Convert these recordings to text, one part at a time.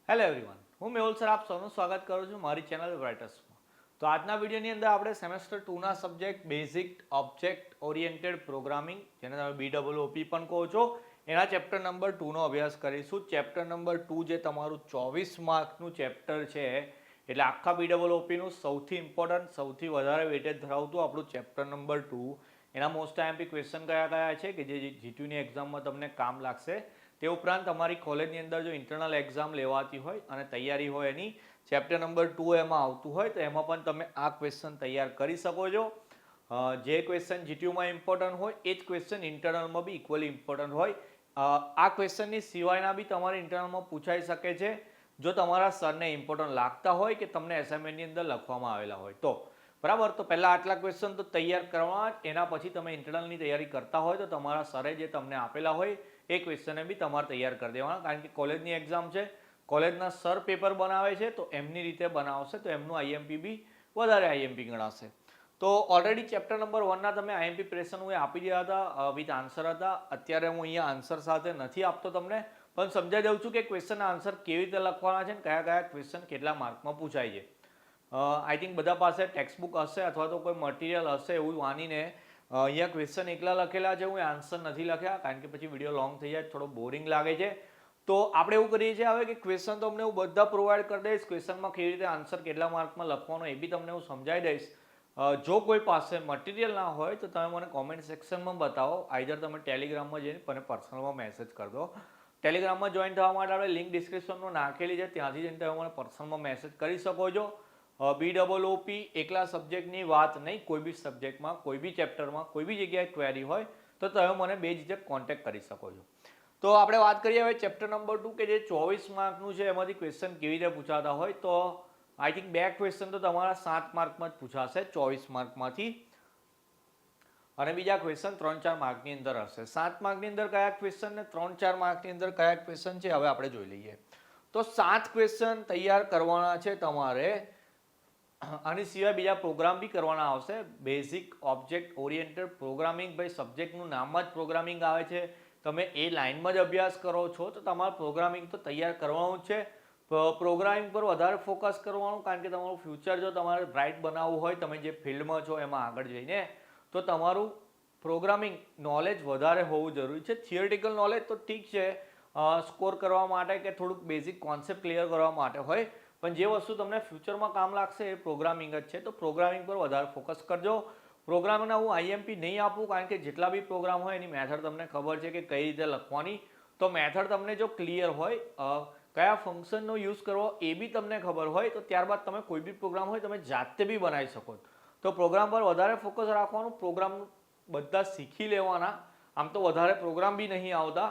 Hello everyone, હું Mehul sir આપ સૌનું સ્વાગત કરું છું મારી ચેનલ રાઇટર્સમાં. તો આજના વિડીયોની અંદર આપણે સેમેસ્ટર 2ના subject basic object oriented programming, જેને તમે BOOP પણ કહો છો, એના ચેપ્ટર નંબર 2નો અભ્યાસ કરીશું. ચેપ્ટર નંબર 2 જે તમારું 24 માર્કનું ચેપ્ટર છે, એટલે આખા BOOPનું સૌથી ઇમ્પોર્ટન્ટ, સૌથી વધારે વેટેજ ધરાવતું આપણું ચેપ્ટર નંબર 2. એના મોસ્ટ આઈએમપી ક્વેશ્ચન કયા કયા છે કે જે જીટીયુની એક્ઝામમાં તમને કામ લાગશે. તે ઉપરાંત તમારી કોલેજની અંદર જો ઇન્ટરનલ એક્ઝામ લેવાતી હોય અને તૈયારી હોય એની ચેપ્ટર નંબર 2 એમાં આવતું હોય તો એમાં પણ તમે આ ક્વેશ્ચન તૈયાર કરી શકો છો. જે ક્વેશ્ચન જીટીયુમાં ઇમ્પોર્ટન્ટ હોય એ જ ક્વેશ્ચન ઇન્ટરનલમાં બી ઇક્વલી ઇમ્પોર્ટન્ટ હોય. આ ક્વેશ્ચનની સિવાયના બી તમારે ઇન્ટરનલમાં પૂછાઈ શકે છે જો તમારા સરને ઇમ્પોર્ટન્ટ લાગતા હોય કે તમને એસાઇનમેન્ટની અંદર લખવામાં આવેલા હોય તો. બરાબર, તો પહેલાં આટલા ક્વેશ્ચન તો તૈયાર કરવા, એના પછી તમે ઇન્ટરનલની તૈયારી કરતા હોય તો તમારા સરે જે તમને આપેલા હોય એ ક્વેશ્ચનને બી તમારે તૈયાર કરી દેવાના, કારણ કે કોલેજની એક્ઝામ છે, કોલેજના સર પેપર બનાવે છે તો એમની રીતે બનાવશે તો એમનું આઈએમપી બી વધારે આઈએમપી ગણાશે. તો ઓલરેડી ચેપ્ટર નંબર 1ના તમે આઈએમપી પ્રેશન હું આપી દીધા હતા વિથ આન્સર હતા. અત્યારે હું અહીંયા આન્સર સાથે નથી આપતો તમને, પણ સમજાઈ દઉં છું કે ક્વેશ્ચનના આન્સર કેવી રીતે લખવાના છે અને કયા કયા ક્વેશ્ચન કેટલા માર્કમાં પૂછાય છે. આઈ થિંક બધા પાસે ટેક્સ્ટ બુક હશે અથવા તો કોઈ મટીરિયલ હશે એવું માનીને અહીંયા ક્વેશ્ચન એકલા લખેલા છે, હું આન્સર નથી લખ્યા કારણ કે પછી વિડીયો લોંગ થઈ જાય, થોડો બોરિંગ લાગે છે. તો આપણે એવું કરીએ છીએ હવે કે ક્વેશ્ચન તો અમને હું બધા પ્રોવાઈડ કરી દઈશ, ક્વેશ્ચનમાં કેવી રીતે આન્સર કેટલા માર્કમાં લખવાનો એ બી તમને હું સમજાવી દઈશ. જો કોઈ પાસે મટીરિયલ ના હોય તો તમે મને કોમેન્ટ સેક્શનમાં બતાવો, આઈધર તમે ટેલિગ્રામમાં જઈને મને પર્સનલમાં મેસેજ કરી દો. ટેલિગ્રામમાં જોઈન થવા માટે આપણે લિંક ડિસ્ક્રિપ્શનમાં નાખેલી છે, ત્યાંથી જઈને તમે મને પર્સનલમાં મેસેજ કરી શકો છો. BOOP એકલા સબ્જેક્ટની વાત નહીં, કોઈ બી સબ્જેક્ટમાં, કોઈ બી ચેપ્ટરમાં, કોઈ બી જગ્યાએ ક્વેરી હોય તો તમે મને બેઝિક કોન્ટેક્ટ કરી શકો છો. તો આપણે વાત કરીએ હવે ચેપ્ટર નંબર 2 કે જે 24 માર્કનું છે, એમાંથી ક્વેશ્ચન કેવી રીતે પૂછાતા હોય. તો આઈ થિંક 2 ક્વેશ્ચન તો તમારા 7 માર્કમાં જ પૂછાશે 24 માર્કમાંથી, અને બીજા ક્વેશ્ચન 3-4 માર્કની અંદર હશે. 7 માર્કની અંદર કયા ક્વેશ્ચન ને 3-4 માર્કની અંદર કયા ક્વેશ્ચન છે હવે આપણે જોઈ લઈએ. તો 7 ક્વેશ્ચન તૈયાર કરવાના છે તમારે. આની સિવાય બીજા પ્રોગ્રામ બી કરવાના આવશે. બેઝિક ઓબ્જેક્ટ ઓરિએન્ટેડ પ્રોગ્રામિંગ, ભાઈ સબ્જેક્ટનું નામ જ પ્રોગ્રામિંગ આવે છે, તમે એ લાઇનમાં જ અભ્યાસ કરો છો તો તમારે પ્રોગ્રામિંગ તો તૈયાર કરવાનું જ છે. પ્રોગ્રામિંગ પર વધારે ફોકસ કરવાનું, કારણ કે તમારું ફ્યુચર જો તમારે બ્રાઇટ બનાવવું હોય, તમે જે ફિલ્ડમાં છો એમાં આગળ જઈને, તો તમારું પ્રોગ્રામિંગ નોલેજ વધારે હોવું જરૂરી છે. થિયરિટિકલ નોલેજ તો ઠીક છે સ્કોર કરવા માટે કે થોડુંક બેઝિક કોન્સેપ્ટ ક્લિયર કરવા માટે હોય, પણ જે વસ્તુ તમને ફ્યુચરમાં કામ લાગશે એ પ્રોગ્રામિંગ જ છે. તો પ્રોગ્રામિંગ પર વધારે ફોકસ કરજો. પ્રોગ્રામના હું આઈએમપી નહીં આપું, કારણ કે જેટલા બી પ્રોગ્રામ હોય એની મેથડ તમને ખબર છે કે કઈ રીતે લખવાની. તો મેથડ તમને જો ક્લિયર હોય, કયા ફંક્શનનો યુઝ કરવો એ બી તમને ખબર હોય, તો ત્યારબાદ તમે કોઈ બી પ્રોગ્રામ હોય તમે જાતે બી બનાવી શકો. તો પ્રોગ્રામ પર વધારે ફોકસ રાખવાનું, પ્રોગ્રામ બધા શીખી લેવાના. આમ તો વધારે પ્રોગ્રામ બી નહીં આવતા.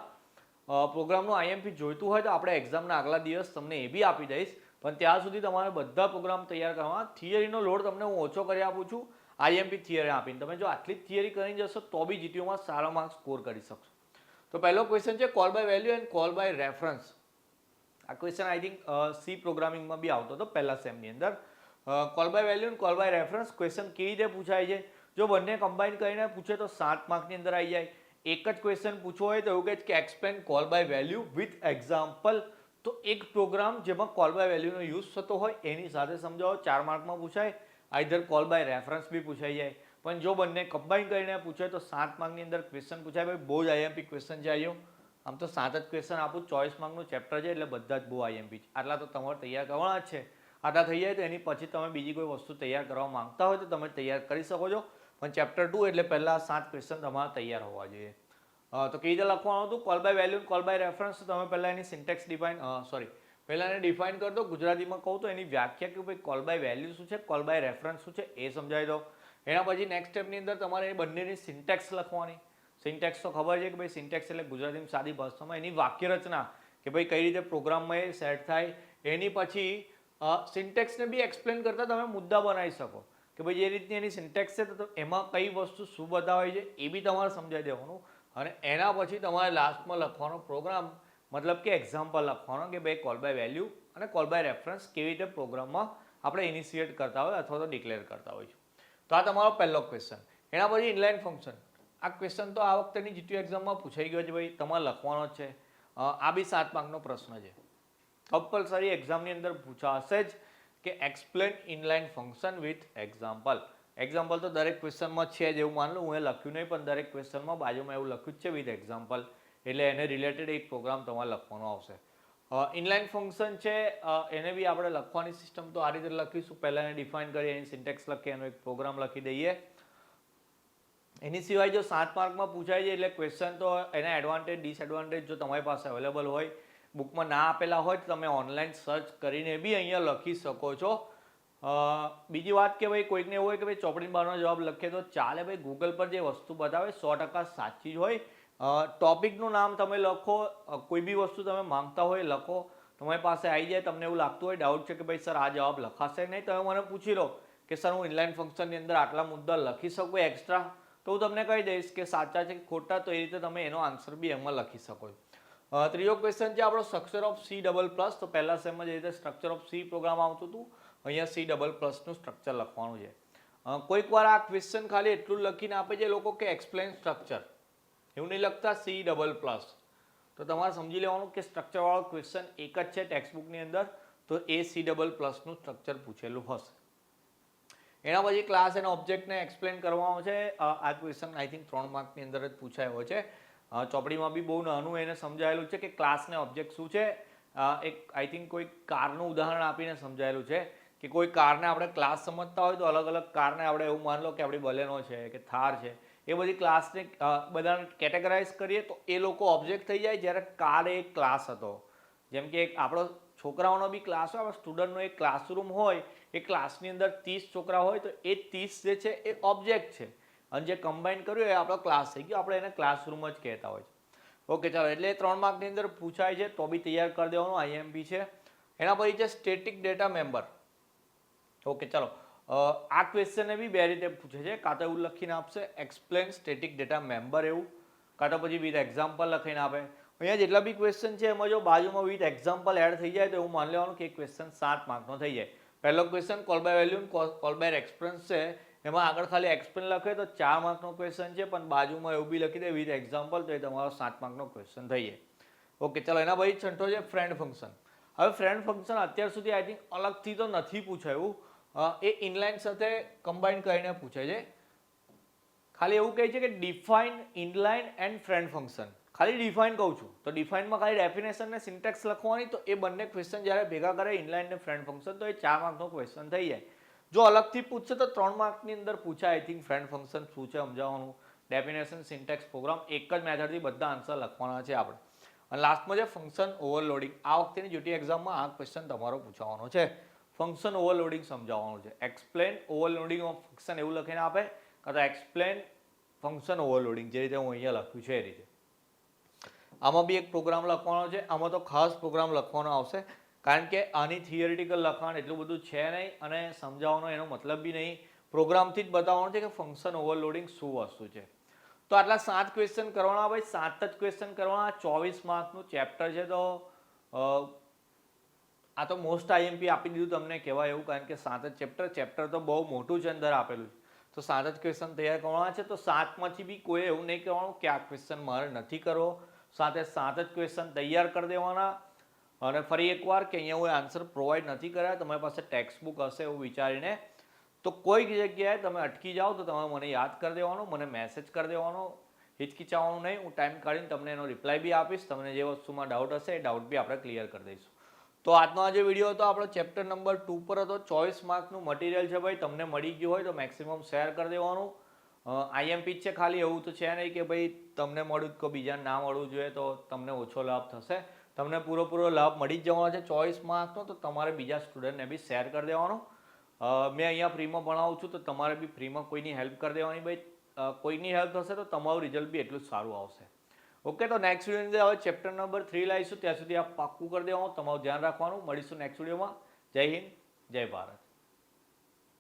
પ્રોગ્રામનું આઈએમપી જોઈતું હોય તો આપણે એક્ઝામના આગલા દિવસ તમને એ બી આપી દઈશ, પણ ત્યાં સુધી તમારે બધા પ્રોગ્રામ તૈયાર કરવા. થિયરીનો લોડ તમને હું ઓછો કરી આપું છું આઈએમપી થિયરી આપીને. તમે જો આટલી જ થિયરી કરી જશો તો બી જીટીયુમાં સારા માર્ક્સ સ્કોર કરી શકશો. તો પહેલો ક્વેશ્ચન છે call by value and call by reference. આ ક્વેશ્ચન આઈ થિંક સી પ્રોગ્રામિંગમાં બી આવતો હતો પહેલા સેમની અંદર. Call by value and call by reference question કેવી રીતે પૂછાય છે? જો બંને કમ્બાઈન કરીને પૂછે તો 7 માર્કની અંદર આવી જાય. એક જ ક્વેશ્ચન પૂછવો હોય તો એવું કહે કે explain call by value with example. તો એક પ્રોગ્રામ જેમાં કોલ બાય વેલ્યુનો યુઝ થતો હોય એની સાથે સમજાવો, 4 માર્કમાં પૂછાય. આઈધર કોલ બાય રેફરન્સ બી પૂછાઈ જાય. પણ જો બંને કમ્બાઈન કરીને પૂછે તો 7 માર્કની અંદર ક્વેશ્ચન પૂછાય. ભાઈ બહુ જ આઈએમપી ક્વેશ્ચન છે આવ્યો. આમ તો 7 જ ક્વેશ્ચન આપું, 24 માર્કનું ચેપ્ટર છે એટલે બધા જ બહુ આઈએમપી છે. આટલા તો તમારે તૈયાર કરવાના જ છે. આટલા થઈ જાય તો એની પછી તમે બીજી કોઈ વસ્તુ તૈયાર કરવા માંગતા હોય તો તમે તૈયાર કરી શકો છો, પણ ચેપ્ટર 2 એટલે પહેલા 7 ક્વેશ્ચન તમારા તૈયાર હોવા જોઈએ. તો કેવી રીતે લખવાનું હતું call by value call by reference? તમે પહેલા એની સિન્ટેક્સ પહેલાં એને ડિફાઇન કરી દો. ગુજરાતીમાં કહું તો એની વ્યાખ્યા કે ભાઈ કોલ બાય વેલ્યુ શું છે, કોલ બાય રેફરન્સ શું છે એ સમજાવી દો. એના પછી નેક્સ્ટ સ્ટેપની અંદર તમારે એ બંનેની સિન્ટેક્સ લખવાની. સિન્ટેક્સ તો ખબર છે કે ભાઈ સિન્ટેક્સ એટલે ગુજરાતીમાં સાદી ભાષામાં એની વાક્ય રચના, કે ભાઈ કઈ રીતે પ્રોગ્રામમાં એ સેટ થાય. એની પછી સિન્ટેક્સને બી એક્સપ્લેન કરતાં તમે મુદ્દા બનાવી શકો કે ભાઈ જે રીતની એની સિન્ટેક્સ છે તો એમાં કઈ વસ્તુ શું બતાવે છે એ બી તમારે સમજાવી દેવાનું. અને એના પછી તમારે લાસ્ટમાં લખવાનો પ્રોગ્રામ, મતલબ કે એક્ઝામ્પલ લખવાનો કે ભાઈ કોલ બાય વેલ્યુ અને કોલ બાય રેફરન્સ કેવી રીતે પ્રોગ્રામમાં આપણે ઇનિશિએટ કરતા હોય અથવા તો ડિક્લેર કરતા હોય છે. તો આ તમારો પહેલો ક્વેશ્ચન. એના પછી ઇનલાઇન ફંક્શન. આ ક્વેશ્ચન તો આ વખતેની જીટીયુ એક્ઝામમાં પૂછાઈ ગયો છે, ભાઈ તમારે લખવાનો જ છે. આ બી 7 માર્કનો પ્રશ્ન છે. કમ્પલસરી એક્ઝામની અંદર પૂછાશે જ કે explain inline function with example. Example તો દરેક ક્વેશ્ચનમાં છે જ એવું માન લો, હું એ લખ્યું નહીં પણ દરેક ક્વેશ્ચનમાં બાજુમાં એવું લખ્યું જ છે વિથ એક્ઝામ્પલ, એટલે એને રિલેટેડ એક પ્રોગ્રામ તમારે લખવાનો આવશે. ઇનલાઇન ફંક્શન છે એને બી આપણે લખવાની સિસ્ટમ તો આ રીતે લખીશું. પહેલાં એને ડિફાઇન કરીએ, એની સિન્ટેક્સ લખીએ, એનો એક પ્રોગ્રામ લખી દઈએ. એની સિવાય જો 7 માર્કમાં પૂછાય છે એટલે ક્વેશ્ચન તો એના એડવાન્ટેજ ડિસએડવાન્ટેજ જો તમારી પાસે અવેલેબલ હોય, બુકમાં ના આપેલા હોય તો તમે ઓનલાઈન સર્ચ કરીને બી અહીંયા લખી શકો છો. બીજી વાત કે ભાઈ કોઈકને એવું હોય કે ભાઈ ચોપડી બહારનો જવાબ લખીએ તો ચાલે. ભાઈ ગૂગલ પર જે વસ્તુ બતાવે 100% સાચી જ હોય. ટોપિકનું નામ તમે લખો, કોઈ બી વસ્તુ તમે માંગતા હોય લખો, તમારી પાસે આવી જાય. તમને એવું લાગતું હોય ડાઉટ છે કે ભાઈ સર આ જવાબ લખાશે નહીં, તમે મને પૂછી લો કે સર હું ઇનલાઇન ફંક્શનની અંદર આટલા મુદ્દા લખી શકું એક્સ્ટ્રા, તો હું તમને કહી દઈશ કે સાચા છે કે ખોટા, તો એ રીતે તમે એનો આન્સર બી એમાં લખી શકો. ત્રીજો ક્વેશ્ચન છે આપણો સ્ટ્રક્ચર ઓફ C++. તો પહેલા સેમમાં જે રીતે સ્ટ્રક્ચર ઓફ C પ્રોગ્રામ આવતું હતું, અહીંયા C++નું સ્ટ્રક્ચર લખવાનું છે. કોઈક વાર આ ક્વેશ્ચન ખાલી એટલું લખીને આપે છે લોકો કે એક્સપ્લેન સ્ટ્રક્ચર, એવું નહીં લખતા C++. તો તમારે સમજી લેવાનું કે સ્ટ્રક્ચરવાળો ક્વેશ્ચન એક જ છે ટેક્સ્ટબુકની અંદર, તો એ C++નું સ્ટ્રક્ચર પૂછેલું હશે. એના પછી ક્લાસ અને ઓબ્જેક્ટને એક્સપ્લેન કરવાનો છે. આ ક્વેશ્ચન આઈ થિંક 3 માર્કની અંદર જ પૂછાયો છે. ચોપડીમાં બી બહુ નાનું એને સમજાયેલું છે કે ક્લાસ ને ઓબ્જેક્ટ શું છે. એક આઈ થિંક કોઈ કારનું ઉદાહરણ આપીને સમજાયેલું છે કે કોઈ કારને આપણે ક્લાસ સમજતા હોય તો અલગ અલગ કારને આપણે એવું માન લો કે આપણી બલેનો છે કે થાર છે, એ બધી ક્લાસને બધાને કેટેગરાઇઝ કરીએ તો એ લોકો ઓબ્જેક્ટ થઈ જાય. જ્યારે કાર એક ક્લાસ હતો, જેમ કે એક આપણો છોકરાઓનો બી ક્લાસ હોય, સ્ટુડન્ટનો એક ક્લાસરૂમ હોય, એ ક્લાસની અંદર 30 છોકરા હોય તો એ 30 જે છે એ ઓબ્જેક્ટ છે, અને જે કમ્બાઈન કર્યું એ આપણો ક્લાસ થઈ ગયો. આપણે એને ક્લાસરૂમ જ કહેતા હોય છે. ઓકે ચાલો, એટલે 3 માર્કની અંદર પૂછાય છે તો બી તૈયાર કરી દેવાનું. IMP છે. એના પછી છે સ્ટેટિક ડેટા મેમ્બર. ઓકે ચાલો, આ ક્વેશ્ચનને બી બે રીતે પૂછે છે. કાં તો એવું લખીને આપશે એક્સપ્લેન સ્ટેટિક ડેટા મેમ્બર એવું, કાં તો પછી વિથ એક્ઝામ્પલ લખીને આપે. અહીંયા જેટલા બી ક્વેશ્ચન છે એમાં જો બાજુમાં વિથ એક્ઝામ્પલ એડ થઈ જાય તો એવું માની લેવાનું કે ક્વેશ્ચન 7 માર્કનો થઈ જાય. પહેલો question call by value call by એક્સપ્રેન્સ છે, એમાં આગળ ખાલી એક્સપ્લેન લખે તો 4 માર્કનો ક્વેશ્ચન છે, પણ બાજુમાં એવું બી લખી દે વિથ એક્ઝામ્પલ તો એ તમારો 7 માર્કનો ક્વેશ્ચન થઈ જાય. ઓકે ચાલો, એના પછી છઠ્ઠો છે ફ્રેન્ડ ફંક્શન. હવે ફ્રેન્ડ ફંક્શન અત્યાર સુધી આઈ થિંક અલગથી તો નથી પૂછાયું, એ ઇનલાઇન સાથે કમ્બાઈન કરીને પૂછે છે. ખાલી એવું કહે છે કે define inline and friend function. ખાલી ડિફાઇન કહું છું તો ડિફાઇનમાં ખાલી ડેફિનેશન ને સિન્ટેક્સ લખવાની, તો એ બંને ક્વેશ્ચન જ્યારે ભેગા કરે ઇનલાઇન ને ફ્રેન્ડ ફંક્શન તો એ 4 માર્કનો ક્વેશ્ચન થઈ જાય. જો અલગથી પૂછશે તો 3 માર્કની અંદર પૂછાય. આઈ થિંક ફ્રેન્ડ ફંક્શન શું છે સમજાવવાનું, ડેફિનેશન, સિન્ટેક્સ, પ્રોગ્રામ, એક જ મેથડથી બધા આન્સર લખવાના છે આપણે. અને લાસ્ટમાં છે ફંક્શન ઓવરલોડિંગ. આ વખતેની જીટી એક્ઝામમાં આ ક્વેશ્ચન તમારો પૂછવાનો છે. ફંક્શન ઓવરલોડિંગ સમજાવવાનું છે. એક્સપ્લેન ઓવરલોડિંગ ઓફ ફંક્શન એવું લખીને આપે, કાં તો એક્સપ્લેન ફંક્શન ઓવરલોડિંગ, જે રીતે હું અહીંયા લખ્યું છે એ રીતે. આમાં બી એક પ્રોગ્રામ લખવાનો છે. આમાં તો ખાસ પ્રોગ્રામ લખવાનો આવશે, કારણ કે આની થિયરિટિકલ લખાણ એટલું બધું છે નહીં અને સમજાવવાનો એનો મતલબ બી નહીં. પ્રોગ્રામથી જ બતાવવાનું છે કે ફંક્શન ઓવરલોડિંગ શું વસ્તુ છે. તો આટલા 7 ક્વેશ્ચન કરવાના. ભાઈ 7 જ ક્વેશ્ચન કરવાના. 24 માર્કનું ચેપ્ટર છે, તો આ તો મોસ્ટ IMP આપી દીધું તમને કહેવાય એવું, કારણ કે 7 જ ચેપ્ટર તો બહુ મોટું છે અંદર આપેલું છે. તો 7 જ ક્વેશ્ચન તૈયાર કરવાના છે. તો 7માંથી બી કોઈ એવું નહીં કહેવાનું કે આ ક્વેશ્ચન મારે નથી કરવો. 7 જ ક્વેશ્ચન તૈયાર કરી દેવાના. અને ફરી એકવાર કે અહીંયા હું આન્સર પ્રોવાઈડ નથી કર્યા, તમારી પાસે ટેક્સ્ટ બુક હશે એવું વિચારીને, તો કોઈક જગ્યાએ તમે અટકી જાઓ તો તમે મને યાદ કરી દેવાનો, મને મેસેજ કરી દેવાનો, હિચકિચાવાનું નહીં. હું ટાઈમ કાઢીને તમને એનો રિપ્લાય બી આપીશ. તમને જે વસ્તુમાં ડાઉટ હશે એ ડાઉટ બી આપણે ક્લિયર કરી દઈશું. તો આજનો આ જે વિડીયો હતો આપણો ચેપ્ટર નંબર 2 પર હતો. 24 માર્કનું મટીરિયલ છે ભાઈ. તમને મળી ગયું હોય તો મેક્સિમમ શેર કરી દેવાનું. IMP છે ખાલી, એવું તો છે નહીં કે ભાઈ તમને મળ્યું તો બીજાને ના મળવું જોઈએ તો તમને ઓછો લાભ થશે. તમને પૂરો લાભ મળી જ જવાનો છે 24 માર્કનો. તો તમારે બીજા સ્ટુડન્ટને બી શેર કરી દેવાનો. મેં અહીંયા ફ્રીમાં ભણાવું છું તો તમારે બી ફ્રીમાં કોઈની હેલ્પ કરી દેવાની. ભાઈ કોઈની હેલ્પ થશે તો તમારું રિઝલ્ટ બી એટલું જ સારું આવશે. ઓકે, તો નેક્સ્ટ વિડીયોની અંદર હવે ચેપ્ટર નંબર 3 લાવીશું. ત્યાં સુધી આ પાક્કું કરી દેવાનું. તમારું ધ્યાન રાખવાનું. મળીશું નેક્સ્ટ વિડીયોમાં. જય હિન્દ, જય ભારત.